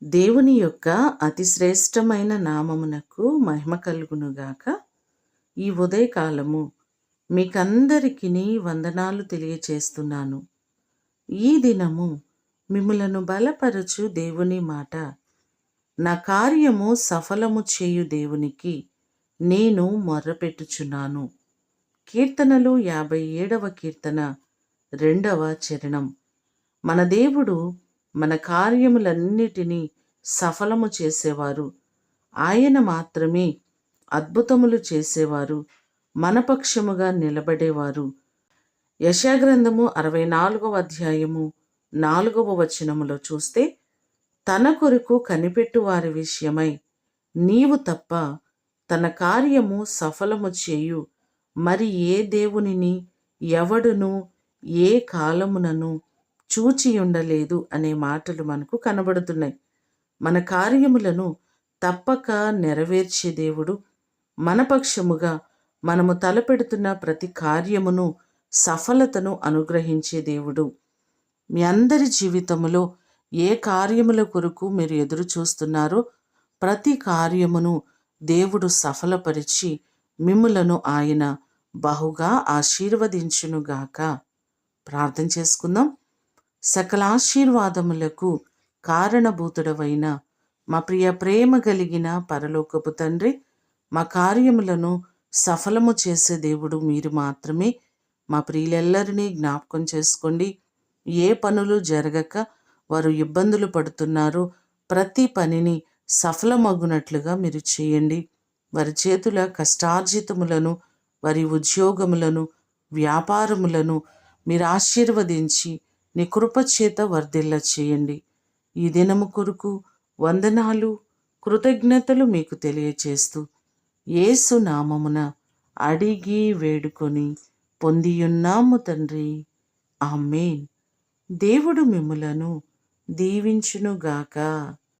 దేవుని యొక్క అతి శ్రేష్టమైన నామమునకు మహిమ కలుగునుగాక. ఈ ఉదయకాలము మీకందరికీ వందనాలు తెలియచేస్తున్నాను. ఈ దినము మిమ్ములను బలపరచు దేవుని మాట, నా కార్యము సఫలము చేయు దేవునికి నేను మొర్రపెట్టుచున్నాను. కీర్తనలు 57వ కీర్తన 2వ చరణం. మన దేవుడు మన కార్యములన్నిటినీ సఫలము చేసేవారు. ఆయన మాత్రమే అద్భుతములు చేసేవారు, మన పక్షముగా నిలబడేవారు. యెషయా గ్రంథము 64వ అధ్యాయము 4వ వచనములో చూస్తే, తన కొరకు కనిపెట్టు వారి విషయమై నీవు తప్ప తన కార్యము సఫలము చేయు మరి ఏ దేవునిని ఎవడును ఏ కాలమునను చూచియుండలేదు అనే మాటలు మనకు కనబడుతున్నాయి. మన కార్యములను తప్పక నెరవేర్చే దేవుడు, మన పక్షముగా మనము తలపెడుతున్న ప్రతి కార్యమును సఫలతను అనుగ్రహించే దేవుడు. మీ అందరి జీవితంలో ఏ కార్యముల కొరకు మీరు ఎదురు చూస్తున్నారో ప్రతి కార్యమును దేవుడు సఫలపరిచి మిమ్ములను ఆయన బహుగా ఆశీర్వదించునుగాక. ప్రార్థన చేసుకుందాం. సకల ఆశీర్వాదములకు కారణభూతుడవైన మా ప్రియ ప్రేమ కలిగిన పరలోకపు తండ్రి, మా కార్యములను సఫలము చేసే దేవుడు మీరు మాత్రమే. మా ప్రియులెల్లరినీ జ్ఞాపకం చేసుకోండి. ఏ పనులు జరగక వారు ఇబ్బందులు పడుతున్నారో ప్రతి పనిని సఫలమగునట్లుగా మీరు చేయండి. వారి చేతుల కష్టార్జితములను, వారి ఉద్యోగములను, వ్యాపారములను మీరు ఆశీర్వదించి నీ కృపచేత వర్ధిల్ల చేయండి. ఈ దినము కొరకు వందనాలు, కృతజ్ఞతలు మీకు తెలియచేస్తూ యేసు నామమున అడిగి వేడుకొని పొందియున్నాము తండ్రి, ఆమేన్. దేవుడు మిమ్ములను దీవించునుగాక.